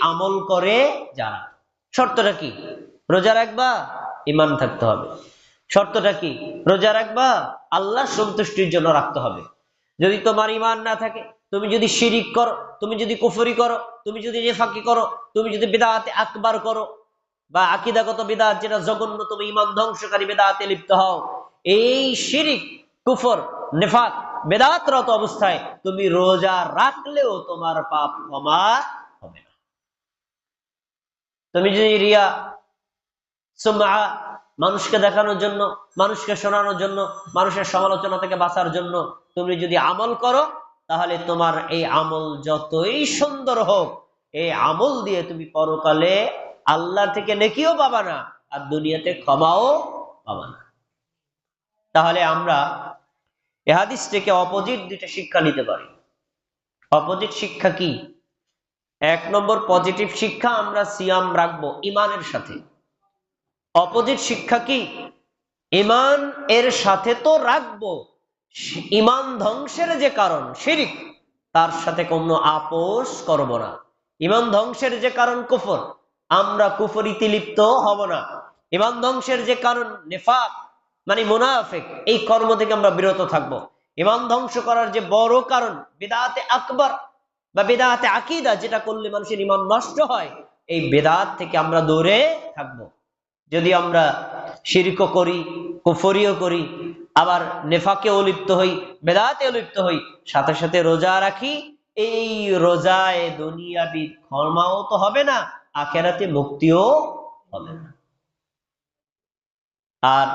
আমল করে যারা। শর্তটা কি? রোজা রাখবা, ঈমান থাকতে হবে। শর্তটা কি? রোজা রাখবা, আল্লাহর সন্তুষ্টির জন্য রাখতে হবে। যদি তোমার ঈমান না থাকে, তুমি যদি শিরিক করো, তুমি যদি কুফরি করো, তুমি যদি নেফাকি করো, তুমি যদি বিদআতে আকবার করো বা আকীদাগত বিদআত যেটা জঘন্য, তুমি ঈমান ধ্বংসকারী বিদআতে লিপ্ত হও, এই শিরিক, কুফর, নেফাক, বিদআতরত অবস্থায় তুমি রোজা রাখলেও তোমার পাপ ক্ষমা হবে না। তুমি যদি রিয়া, সুমআ, মানুষকে দেখানোর জন্য, মানুষকে শোনানোর জন্য, মানুষের সমালোচনা থেকে বাঁচার জন্য তুমি যদি আমল করো, তাহলে তোমার এই আমল যতই সুন্দর হোক, এই আমল দিয়ে তুমি পরকালে আল্লাহ থেকে নেকিও পাবা না, আর দুনিয়াতে ক্ষমাও পাবা না। তাহলে আমরা এ হাদিস থেকে অপোজিট দুইটা শিক্ষা নিতে পারি। অপোজিট শিক্ষা কি? এক নম্বর পজিটিভ শিক্ষা, আমরা সিয়াম রাখবো ঈমানের সাথে। অপোজিট শিক্ষা কি? ঈমান এর সাথে তো রাখবো, ঈমান ধ্বংসের যে কারণ শিরিক, তার সাথে কোনো আপোষ করব না। ঈমান ধ্বংসের যে কারণ কুফর, আমরা কুফরিতে লিপ্ত হব না। ঈমান ধ্বংসের যে কারণ নিফাক মানে মুনাফিক, এই কর্ম থেকে আমরা বিরত থাকব। ঈমান ধ্বংস করার যে বড় কারণ বিদআতে আকবার বা বিদআতে আকীদা, যেটা করলে মানুষের ঈমান নষ্ট হয়, এই বিদআত থেকে আমরা দূরে থাকব। যদি আমরা শিরকও করি, কুফরিও করি, আবার নেফাকেও লিপ্ত হই, বেদাতেও লিপ্ত হই, সাথে সাথে রোজা রাখি, এই রোজায় দুনিয়াবি ক্ষমাও তো হবে না, আখিরাতে মুক্তিও হবে না। আর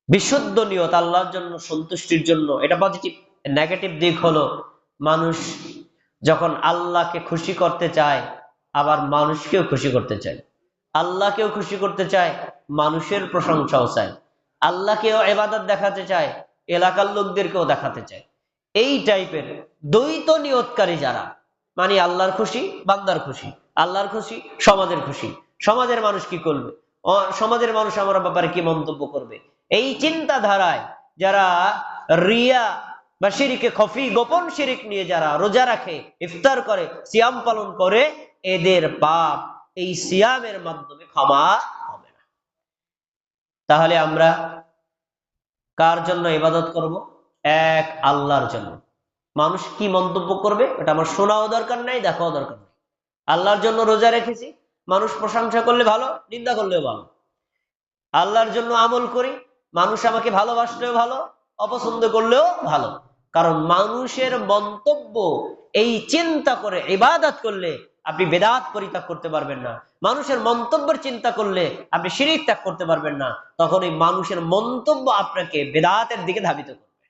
বিশুদ্ধ নিয়ত, আল্লাহর জন্য, সন্তুষ্টির জন্য, এটা পজিটিভ। নেগেটিভ দিক হলো মানুষ যখন আল্লাহকে খুশি করতে চায়, আবার মানুষকেও খুশি করতে চায়, আল্লাহকেও খুশি করতে চায়, মানুষের প্রশংসাও চায়, আল্লাহকেও ইবাদত দেখাতে চায়, এলাকার লোকদেরকেও দেখাতে চায়। এই টাইপের দ্বৈত নিয়তকারী যারা, মানে আল্লাহর খুশি, বান্দার খুশি, আল্লাহর খুশি, সমাজের খুশি, সমাজের মানুষ কি করবে, সমাজের মানুষ আমার ব্যাপারে কি মন্তব্য করবে, এই চিন্তাধারায় যারা রিয়া বা শিরিকে খফি, গোপন শিরিক নিয়ে যারা রোজা রাখে, ইফতার করে, সিয়াম পালন করে, এদের পাপ এই সিয়ামের মাধ্যমে ক্ষমা হবে না। তাহলে আমরা কার জন্য ইবাদত করব? এক আল্লাহর জন্য। মানুষ কি মন্তব্য করবে এটা আমার শোনাও দরকার নাই, দেখাও দরকার নাই। আল্লাহর জন্য রোজা রেখেছি, মানুষ প্রশংসা করলে ভালো, নিন্দা করলেও ভালো। আল্লাহর জন্য আমল করি, মানুষ আমাকে ভালোবাসলেও ভালো, অপছন্দ করলেও ভালো। কারণ মানুষের মন্তব্য এই চিন্তা করে ইবাদত করলে আপনি বেদাত পরিত্যাগ করতে পারবেন না। মানুষের মন্তব্যের চিন্তা করলে আপনি শিরিক ত্যাগ করতে পারবেন না। তখন এই মানুষের মন্তব্য আপনাকে বেদাতের দিকে ধাবিত করবে।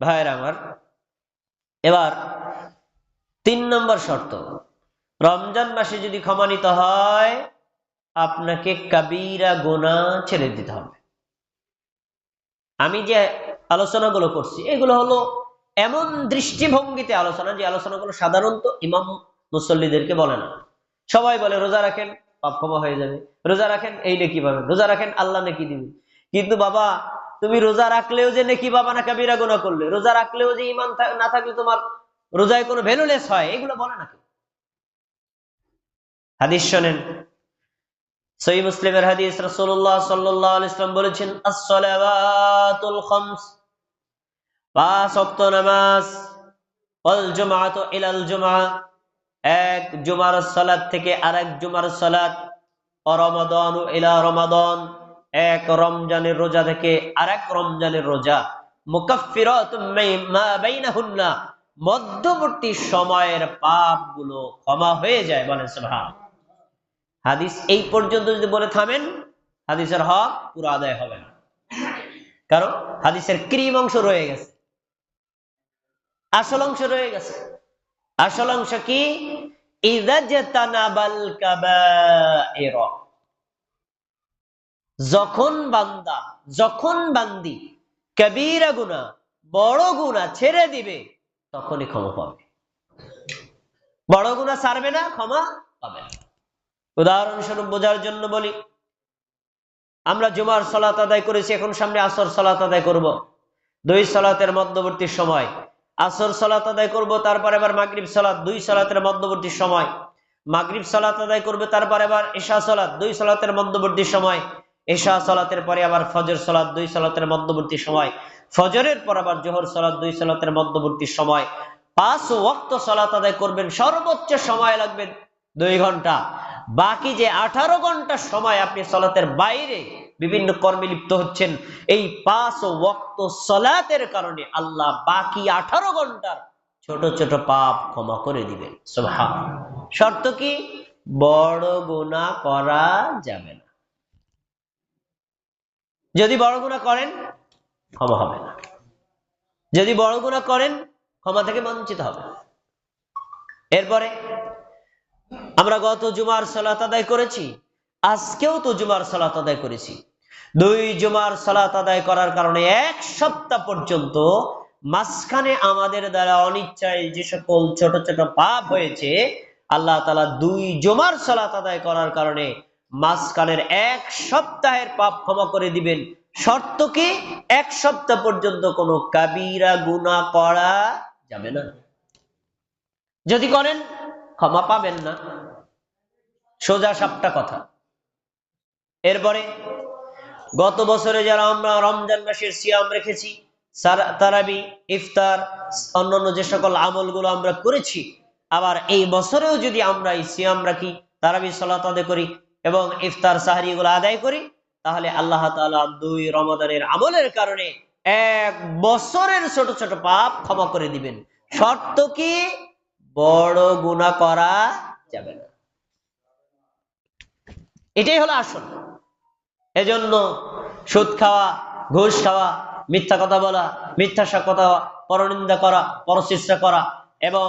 ভাইয়েরা আমার, এবার 3 নম্বর শর্ত, রমজান মাসে যদি ক্ষমা নিতে হয়, আপনাকে কাবীরা গুনাহ ছেড়ে দিতে হবে। আমি যে আলোচনাগুলো করছি এগুলো হলো এমন দৃষ্টিভঙ্গিতে আলোচনা, যে আলোচনাগুলো সাধারণত ইমাম মুসল্লিদেরকে বলে না। সবাই বলে রোজা রাখেন পাপ ক্ষমা হয়ে যাবে, রোজা রাখেন এই নেকি পাবেন, রোজা রাখেন আল্লাহ নেকি দিবে। কিন্তু বাবা, তুমি রোজা রাখলেও যে নেকি পাবা না কাবীরা গুনাহ করলে, রোজা রাখলেও যে ঈমান না থাকলে তোমার রোজায় কোনো ভ্যালুলেস হয়, এগুলো বলে না কেউ। হাদিস শোনেন, সহিহ মুসলিমের হাদিস, রাসূলুল্লাহ সাল্লাল্লাহু আলাইহি ওয়াসাল্লাম বলেছেন, আস-সালাওয়াতুল খামস, 5 ওয়াক্ত নামাজ, ওয়াল জুমআতু ইলাল জুমআ, এক জুমার সালাত থেকে আরেক জুমার সালাত, ও রমাদানু ইলা রমাদান, এক রমজানের রোজা থেকে আরেক রমজানের রোজা, মুকাফফিরাতুম মা বাইনাহুন্না, মধ্যবর্তী সময়ের পাপগুলো ক্ষমা হয়ে যায়। বলেন সুবহানাল্লাহ। হাদিস এই পর্যন্ত যদি বলে থামেন, হাদিসের হক পুরো আদায় হবে না, কারণ হাদিসের ক্রিম অংশ রয়ে গেছে, আসল অংশ রয়ে গেছে। আসল অংশ কি? ইযাজতানাবাল কাবায়ের, যখন বান্দি কবিরা গুনাহ, বড় গুনাহ ছেড়ে দিবে, তখনই ক্ষমা পাবে। বড় গুনাহ ছাড়বে না, ক্ষমা পাবে না। উদাহরণস্বরূপ বোঝার জন্য বলি, আমরা জুমার সালাত আদায় করেছি, এখন সামনে আসর সালাত আদায় করব। 2 সালাতের মধ্যবর্তী সময় আসর সালাত আদায় করব, তারপর আবার মাগরিব সালাত, দুই সালাতের মধ্যবর্তী সময়। মাগরিব সালাত আদায় করবে, তারপর আবার এশা সালাত, দুই সালাতের মধ্যবর্তী সময়। এশা সালাতের পরে আবার ফজর সালাত, দুই সালাতের মধ্যবর্তী সময়। ফজরের পর আবার জোহর সালাত, দুই সালাতের মধ্যবর্তী সময়। 5 ওয়াক্ত সালাত আদায় করবেন, সর্বোচ্চ সময় লাগবে 2 ঘন্টা। বাকি যে 18 ঘন্টা সময় আপনি সালাতের বাইরে বিভিন্ন কর্মে লিপ্ত হচ্ছেন, এই 5 ওয়াক্ত সালাতের কারণে আল্লাহ বাকি 18 ঘন্টার ছোট ছোট পাপ ক্ষমা করে দিবেন। সুবহানাল্লাহ। শর্ত কি? বড় গুনাহ করা যাবে না। যদি বড় গুনাহ করেন ক্ষমা হবে না, যদি বড় গুনাহ করেন ক্ষমা থেকে বঞ্চিত হবে। এরপরে আমরা গত জুমার সালাত আদায় করেছি, আজকেও তো জুমার সালাত আদায় করেছি। 2 জুমার সালাত আদায় করার কারণে 1 সপ্তাহ পর্যন্ত মাঝখানে আমাদের দ্বারা অনিচ্ছায় যে সকল ছোট ছোট পাপ হয়েছে, আল্লাহ তাআলা 2 জুমার সালাত আদায় করার কারণে মাঝখানের 1 সপ্তাহের পাপ ক্ষমা করে দিবেন। শর্ত কি? 1 সপ্তাহ পর্যন্ত কোনো কাবীরা গুনাহ করা যাবে না। যদি করেন ক্ষমা পাবেন না, সোজা সাপটা কথা। এরপরে গত বছরে যারা আমরা রমজান মাসের সিয়াম রেখেছি, তারাবি, ইফতার, অন্যান্য যে সকল আমলগুলো আমরা করেছি, আবার এই বছরেও যদি আমরা এই সিয়াম রাখি, তারাবি সালাত আদায় করি এবং ইফতার সাহরি এগুলো আদায় করি, তাহলে আল্লাহ তাআলা 2 রমাদানের আমলের কারণে 1 বছরের ছোট ছোট পাপ ক্ষমা করে দিবেন। শর্ত কি? বড় গুনাহ করা যাবে না। এটাই হলো আসল। এজন্য সুদ খাওয়া, ঘুষ খাওয়া, মিথ্যা কথা বলা, মিথ্যা কথা, পরনিন্দা করা, পরচেষ্টা করা এবং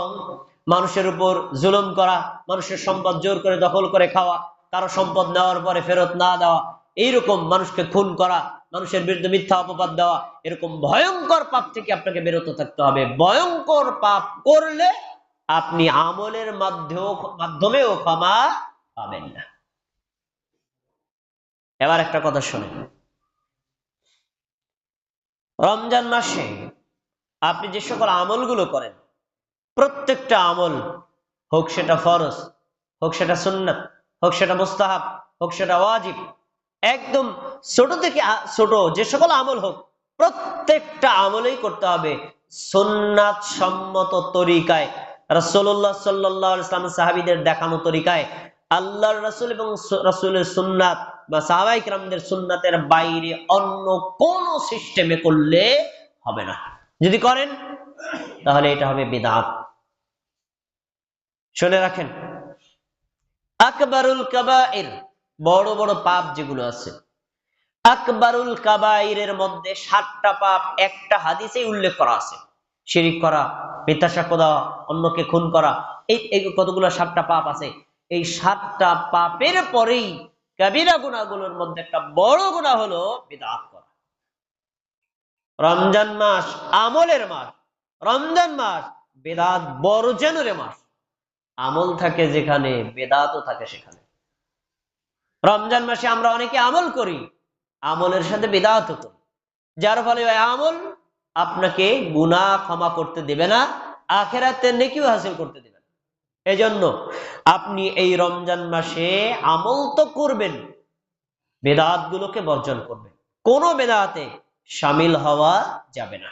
মানুষের উপর জুলুম করা, মানুষের সম্পদ জোর করে দখল করে খাওয়া, কারো সম্পদ নেওয়ার পরে ফেরত না দেওয়া, এইরকম মানুষকে খুন করা, মানুষের বিরুদ্ধে মিথ্যা অপবাদ দেওয়া, এরকম ভয়ঙ্কর পাপ থেকে আপনাকে বিরত থাকতে হবে। ভয়ঙ্কর পাপ করলে আপনি আমলের মাধ্যমেও ক্ষমা পাবেন না। এবার একটা কথা শুনেন, রমজান মাসে আপনি যে সকল আমলগুলো করেন, প্রত্যেকটা আমল, হোক সেটা ফরজ, হোক সেটা সুন্নাত, হোক সেটা মুস্তাহাব, হোক সেটা ওয়াজিব, একদম ছোট থেকে ছোট যে সকল আমল হোক, প্রত্যেকটা আমলেই করতে হবে সুন্নাত সম্মত তরিকায়, রাসূলুল্লাহ সাল্লাল্লাহু আলাইহি ওয়াসাল্লাম সাহাবীদের দেখানো তরিকায়। আল্লাহর রাসূল এবং রাসূলের সুন্নাত বা সাহাবায়ে কিরামদের সুন্নাতের বাইরে অন্য কোন সিস্টেমে করলে হবে না। যদি করেন তাহলে এটা হবে বিদআত। শুনে রাখেন, আকবারুল কাবাইর, বড় বড় পাপ যেগুলো আছে, আকবারুল কাবাইরের মধ্যে 7টা পাপ একটা হাদিসে উল্লেখ করা আছে। শিরিক করা, মিথ্যা সাক্ষ্য দেওয়া, অন্যকে খুন করা, এই কতগুলো 7টা পাপ আছে। এই 7টা পাপের পরেই কাবিরা গুনাহগুলোর মধ্যে একটা বড় গুনাহ হলো বিদআত করা। রমজান মাস আমলের মাস, রমজান মাস বিদআত বর্জনের মাস। আমল থাকে যেখানে, বিদআতও থাকে সেখানে। রমজান মাসে আমরা অনেকে আমল করি, আমলের সাথে বিদআতও করি, যার ফলে ওই আমল আপনাকে গুনাহ ক্ষমা করতে দেবে না, আখিরাতে নেকিও হাসিল করতে দেবে না। এজন্য আপনি এই রমজান মাসে আমল তো করবেন, বিদআত গুলোকে বর্জন করবেন, কোন বিদআতে শামিল হওয়া যাবে না।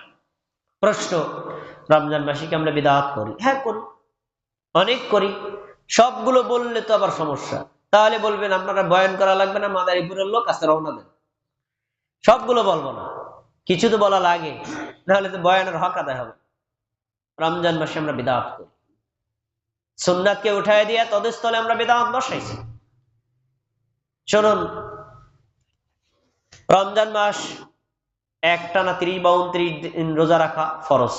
প্রশ্ন, রমজান মাসে কি আমরা বিদআত করি? হ্যাঁ করি, অনেক করি। সবগুলো বললে তো আবার সমস্যা, তাহলে বলবেন আপনারা বয়ান করা লাগবে না, মাদারীপুরের লোক আস্তে রওনা দেন। সবগুলো বলবো না, কিছু তো বলা লাগে, নাহলে তো বয়ানের হক আদায় হবে। রমজান মাসে আমরা বিদআত করি, সুন্নাতকে উঠায় দিয়ে তদের স্থলে আমরা বিদআত বসাইছি। শুনুন, রমজান মাস একটানা 30 বা 29 দিন রোজা রাখা ফরজ।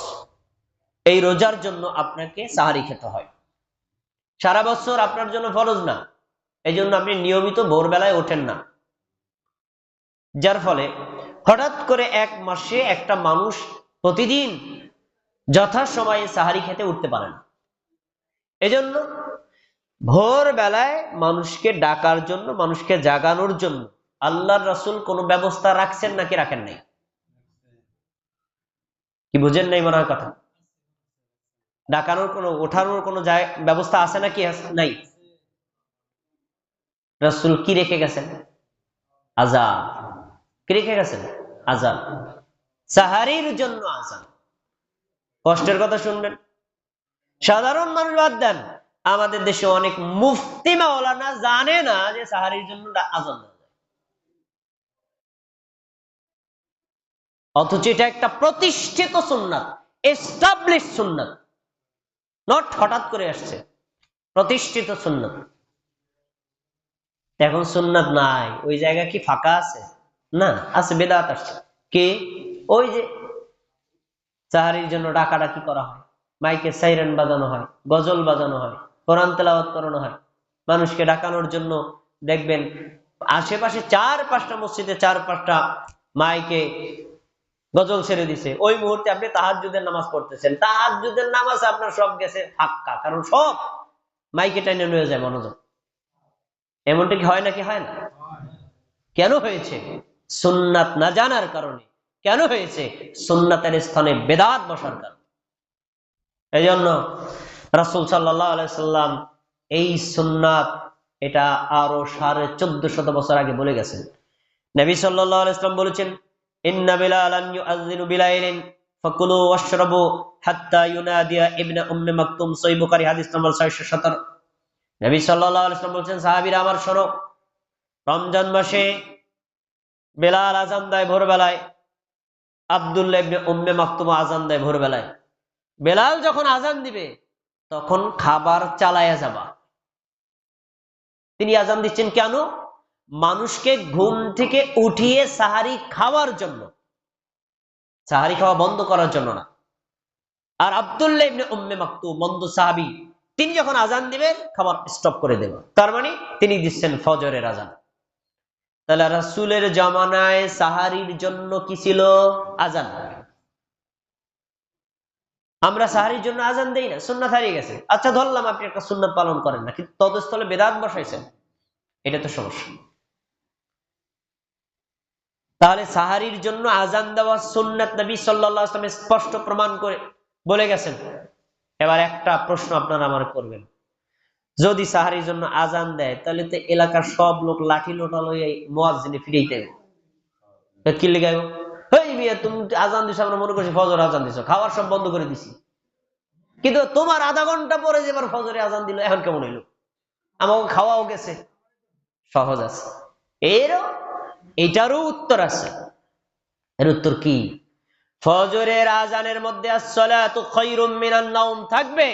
এই রোজার জন্য আপনাকে সাহারি খেতে হয়। সারা বছর আপনার জন্য ফরজ না, এই জন্য আপনি নিয়মিত ভোরবেলায় ওঠেন না, যার ফলে হঠাৎ করে এক মাসে একটা মানুষ প্রতিদিন যথাসময়ে সাহারি খেতে উঠতে পারে না। এজন্য ভোরবেলায় মানুষকে ডাকার জন্য, মানুষকে জাগানোর জন্য আল্লাহর রাসূল কোনো ব্যবস্থা রাখছেন নাকি রাখেন নাই? কি বুঝেন নাই মনে হয় কথা? ডাকানোর কোনো ওঠানোর কোনো ব্যবস্থা আছে নাকি? নাই। রাসূল কি রেখে গেছেন? আযান। কি রেখে গেছেন? আযান। সাহারির জন্য আযান। কষ্টের কথা শুনবেন, সাধারণ মানুষ বাদ দেন, আমাদের দেশে অনেক মুফতি মাওলানা জানে না যে সাহারির জন্য আযান দেওয়া যায়। অথচ এটা একটা প্রতিষ্ঠিত সুন্নাত, এস্টাবলিশ সুন্নাত, নট হঠাৎ করে আসছে, প্রতিষ্ঠিত সুন্নাত। এখন সুন্নাত নাই, ওই জায়গা কি ফাঁকা আছে? না, আছে, বেদাত আসছে। কে? ওই যে সাহারির জন্য ডাকাডাকি করা হয়, মাইকে সাইরেন বাজানো হয়, গজল বাজানো হয়, কোরআন তেলাওয়াত করানো হয়, মানুষকে ডাকানোর জন্য। দেখবেন আশেপাশে 4-5টা মসজিদে 4-5টা মাইকে গজল ছেড়ে দিছে, ওই মুহূর্তে আপনি তাহাজ্জুদের নামাজ পড়তেছেন, তাহাজ্জুদের নামাজ আপনার সব গেছে ফাঁকা, কারণ সব মাইকে টাইনে নিয়ে যায় মনোযোগ। এমনটা কি হয় নাকি হয় না? কেন হয়েছে? সুন্নাত না জানার কারণে। কেন হয়েছে? সুন্নাতের স্থানে বেদাত বসার কারণে। এই জন্য রাসূল সাল্লাল্লাহু আলাইহি সাল্লাম এই সুন্নাত, এটা আরো 1450 বছর আগে বলে গেছেন। নবী সাল্লাল্লাহু আলাইহি সাল্লাম বলেছেন, ইন্না বিলালান ইউআযযিনু বিলাইলিন ফাকুলু ওয়াশরাবু হাত্তা ইউনাদিয়া ইবনে উম্মে মাকতুম। সহিহ বুখারী হাদিস নম্বর 617। নবী সাল্লাল্লাহু আলাইহি সাল্লাম বলেছেন, সাহাবীরা আমার শোনো, রমজান মাসে বেলাল আযান দেয় ভোরবেলায়, আব্দুল্লাহ ইবনে উম্মে মাকতুম আযান দেয় ভোরবেলায়। বেলাল যখন আযান দিবে তখন খাবার চালায়া যাবা। তিনি আযান দিচ্ছেন কেন? মানুষকে ঘুম থেকে উঠিয়ে সাহারি খাওয়ার জন্য, সাহারি খাওয়া বন্ধ করার জন্য না। আর আব্দুল্লাহ ইবনে উম্মে মাকতুম মন্দ সাহাবী, তিনি যখন আযান দিবেন খাবার স্টপ করে দেবেন, তার মানে তিনি দিচ্ছেন ফজরের আযান। তাহলে রাসূলের জামানায় সাহারির জন্য কি ছিল? আযান। আমরা সাহারির জন্য আযান দেই না, সুন্নাত হারিয়ে গেছে। আচ্ছা ধরলাম আপনি একটা সুন্নাত পালন করেন না, কিন্তু তদস্থলে বেদাত বসাইছেন, এটা তো সমস্যা। তাহলে সাহারির জন্য আযান দেওয়া সুন্নাত, নবী সাল্লাল্লাহু আলাইহি ওয়াসাল্লাম স্পষ্ট প্রমাণ করে বলে গেছেন। এবার একটা প্রশ্ন আপনারা আমার করবেন, যদি সাহারির জন্য আযান দেয় তাহলে তো এলাকার সব লোক লাঠি লোটা লইয়া মুয়াজ্জিনে ফিরাইতে হবে। কি লিগাইব? হেই মিয়া, তুমি আযান দিছো, আমরা মনে করছি ফজর আযান দিছো, খাবার সব বন্ধ করে দিছি, কিন্তু তোমার আধা ঘন্টা পরে যেবার ফজরে আযান দিল, এখন কেমন হইলো? আমাকে খাওয়াও গেছে। সহজ আছে এটারও উত্তর আছে। এর উত্তর কি? ফজরের আযানের মধ্যে আস-সালাতু খায়রুম মিনান নাওম থাকবে,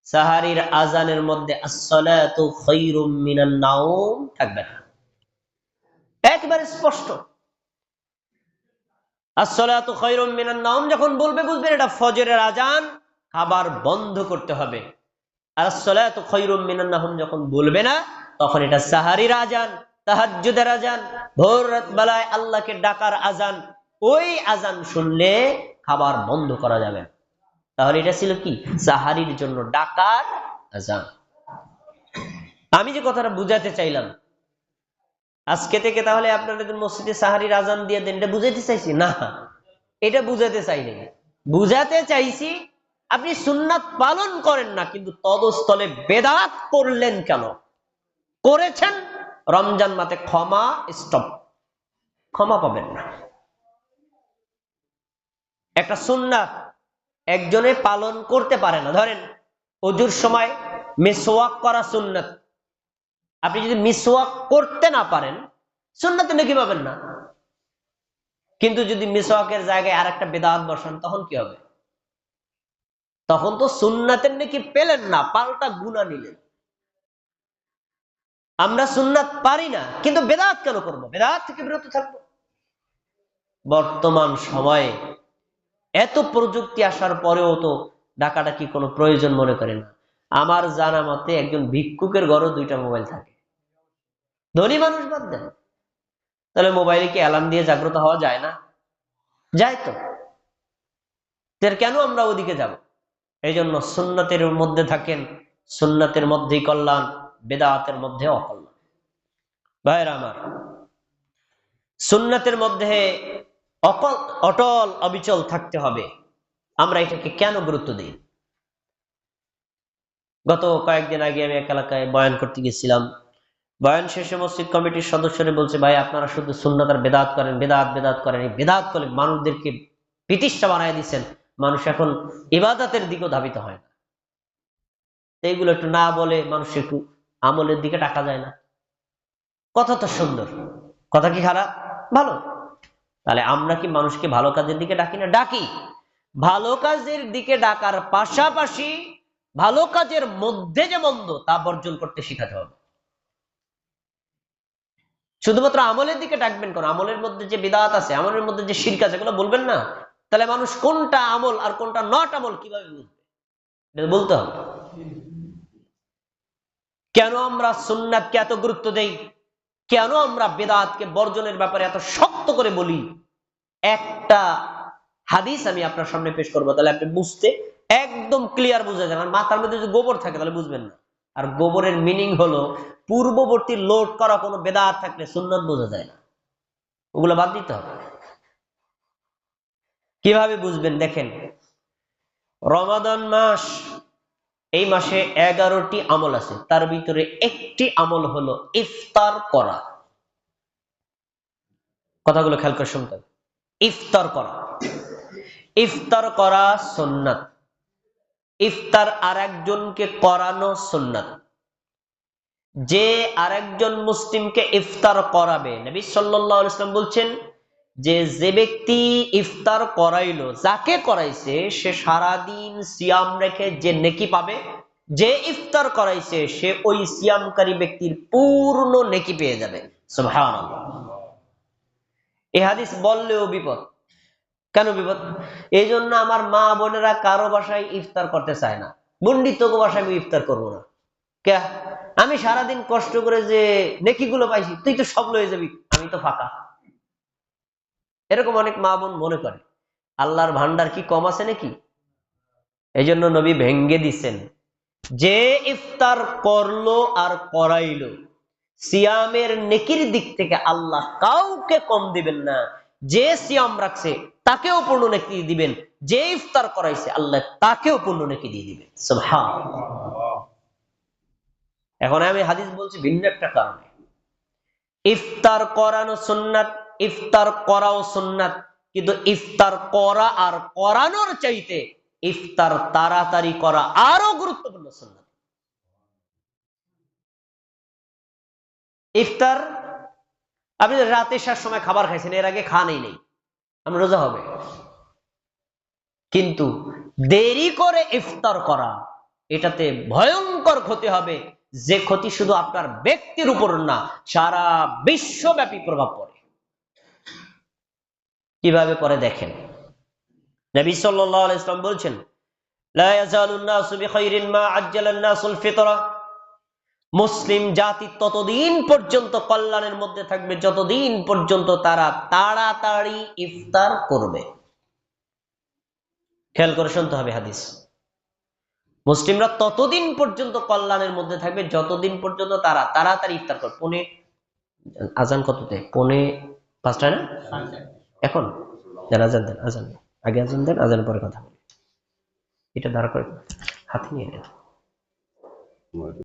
সাহারীর আযানের মধ্যে আস-সালাতু খায়রুম মিনান নাওম থাকবে না। একবারে স্পষ্ট। আস-সালাতু খায়রুম মিনান নাওম যখন বলবে, বুঝবেন এটা ফজরের আযান, খাবার বন্ধ করতে হবে। আর আস-সালাতু খায়রুম মিনান নাওম যখন বলবে না, তখন এটা সাহারীর আযান, তাহাজ্জুদের আযান, ভোর রাত বেলায় আল্লাহকে ডাকার আযান। ওই আযান শুনলে খাবার বন্ধ করা যাবে। তাহলে এটা ছিল কি? সাহারীর জন্য ডাকার আযান। আমি যে কথাটা বুঝাতে চাইলাম, আজকে থেকে তাহলে আপনাদের মসজিদে সাহারীর আযান দিয়ে দেন, এটা বুঝাইতে চাইছি না, এটা বুঝাতে চাইনি। বুঝাতে চাইছি আপনি সুন্নাত পালন করেন না, কিন্তু তদস্থলে বেদাত করলেন কেন? করেছেন, রমজান মাসে ক্ষমা স্টপ, ক্ষমা পাবেন না। একটা সুন্নাত একজনে পালন করতে পারে না, ধরেন ওযুর সময় মিসওয়াক করা সুন্নাত, আপনি যদি মিসওয়াক করতে না পারেন, সুন্নাতে নাকি পাবেন না। কিন্তু যদি মিসওয়াকের জায়গায় আরেকটা বেদাত বসান, তখন কি হবে? তখন তো সুন্নাতের নাকি পেলেন না, পাল্টা গুনাহ নিলেন। আমরা সুন্নাত পারি না, কিন্তু বেদাত কেন করব? বেদাত থেকে বিরত থাকবো। বর্তমান সময়ে এত প্রযুক্তি আসার পরেও তো ডাকাডাকি কোনো প্রয়োজন মনে করে না। আমার জানা মতে একজন ভিক্ষুকের ঘরেও 2টা মোবাইল থাকে। ধনী মানুষ বাদ দেন, তাহলে মোবাইলে কি অ্যালার্ম দিয়ে জাগ্রত হওয়া যায় না? যায় তো। কেন আমরা ওদিকে যাব? এই জন্য সুন্নাতের মধ্যে থাকেন, সুন্নাতের মধ্যেই কল্যাণ, বেদাতের মধ্যে অকল্যাণ। ভাইরা আমার, সুন্নাতের মধ্যে অটল অবিচল থাকতে হবে। আমরা এটাকে কেন গুরুত্ব দিই? গত কয়েকদিন আগে আমি এক এলাকায় বয়ান করতে গেছিলাম। বয়ান শেষে মসজিদ কমিটির সদস্যরা বলছে, ভাই আপনারা শুধু সুন্নাত আর বেদাত করেন, বেদাত বেদাত করেন। এই বেদাত করে মানুষদেরকে পিতিষ্ঠা বানায় দিচ্ছেন, মানুষ এখন ইবাদতের দিকেও ধাবিত হয় না। এইগুলো একটু না বলে মানুষ একটু আমলের দিকে টাকা যায় না। কথা তো সুন্দর, কথা কি খারাপ? ভালো। তাহলে আমরা কি মানুষকে ভালো কাজের দিকে ডাকি না? ডাকি। ভালো কাজের দিকে ডাকার পাশাপাশি ভালো কাজের মধ্যে যে মন্দ তা বর্জন করতে শিখাতে হবে। শুধুমাত্র আমলের দিকে ডাকবেন কোন? আমলের মধ্যে যে বিদআত আছে, আমলের মধ্যে যে শিরক আছে, এগুলো বলবেন না। তাহলে মানুষ কোনটা আমল আর কোনটা নট আমল কিভাবে বুঝবে? এটা বলতে হবে। কেন আমরা সুন্নাতকে এত গুরুত্ব দেই, কেন আমরা বেদাতকে বর্জনের ব্যাপারে এত শক্ত করে বলি, একটা হাদিস আমি আপনার সামনে পেশ করবো, তাহলে আপনি বুঝতে একদম ক্লিয়ার বুঝে যান। আর মাথার মধ্যে যদি গোবর থাকে তাহলে বুঝবেন না। আর গোবরের মিনিং হলো পূর্ববর্তী লোড করা কোনো বেদাত থাকলে সুন্নাত বোঝা যায় না, ওগুলো বাদ দিতে হবে। কিভাবে বুঝবেন দেখেন, রমাদান মাস, এই মাসে 11টি আমল আছে, তার ভিতরে একটি আমল হলো ইফতার করা। কথাগুলো খেয়াল করে শুনতে হবে। ইফতার করা, ইফতার করা সুন্নাত। ইফতার আরেকজনকে করানো সুন্নাত। যে আরেকজন মুসলিমকে ইফতার করাবে, নবী সাল্লাল্লাহু আলাইহি ওয়াসাল্লাম বলছেন যে ব্যক্তি ইফতার করাইলো, যাকে করাইছে সে সারাদিন সিয়াম রেখে যে নেকি পাবে, যে ইফতার করাইছে সে ওই সিয়ামকারী ব্যক্তির পূর্ণ নেকি পেয়ে যাবে। সুবহানাল্লাহ। এই হাদিস বললেও বিপদ। কেন বিপদ? এই জন্য আমার মা বোনেরা কারো বাসায় ইফতার করতে চায় না। বন্ডিত বাসায় আমি ইফতার করবো না। কে? আমি সারাদিন কষ্ট করে যে নেকিগুলো পাইছি, তুই তো সব লয়ে যাবি, আমি তো ফাঁকা। এরকম অনেক মা বোন মনে করে। আল্লাহর ভান্ডার কি কম আছে নাকি? এই জন্য নবী ভেঙ্গে দিচ্ছেন, যে ইফতার করলো আর করাইলো, সিয়ামের নেকির দিক থেকে আল্লাহ কাউকে কম দিবেন না। যে সিয়াম রাখছে তাকেও পূর্ণ নেকি দিবেন, যে ইফতার করাইছে আল্লাহ তাকেও পূর্ণ নেকি দিয়ে দিবেন। সুবহানাল্লাহ। এখন আমি হাদিস বলছি ভিন্ন একটা কারণে। ইফতার করানো সুন্নাত, ইফতার করাও সুন্নাত, কিন্তু ইফতার করা আর করানোর চাইতে ইফতার তাড়াতাড়ি করা আরো গুরুত্বপূর্ণ সুন্নাত। ইফতার আপনি রাতে 7 সময় খাবার খাইছেন, এর আগে খানই নেই, আমরা রোজা হবে। কিন্তু দেরি করে ইফতার করা, এটাতে ভয়ঙ্কর ক্ষতি হবে, যে ক্ষতি শুধু আপনার ব্যক্তির উপর না, সারা বিশ্বব্যাপী প্রভাব পড়ে। কিভাবে পরে দেখেন, নবী সাল্লাল্লাহু আলাইহি ওয়াসাল্লাম বলছেন, লা ইয়াজালুন নাসু বিখাইরিন মা আজ্জালান নাসুল ফিতরা। মুসলিম জাতি ততদিন পর্যন্ত কল্যাণের মধ্যে থাকবে যতদিন পর্যন্ত তারা তাড়াতাড়ি ইফতার করবে। খেয়াল করে শুনতে হবে হাদিস। মুসলিমরা ততদিন পর্যন্ত কল্যাণের মধ্যে থাকবে যতদিন পর্যন্ত তারা তাড়াতাড়ি ইফতার করবে। আজান কততে? 4:45 না? এখন দেন আজান, দেন আজান, আগে আজান দেন, আজানের পরে কথা বলি। এটা দাঁড়া করে হাতে নিয়ে নেন।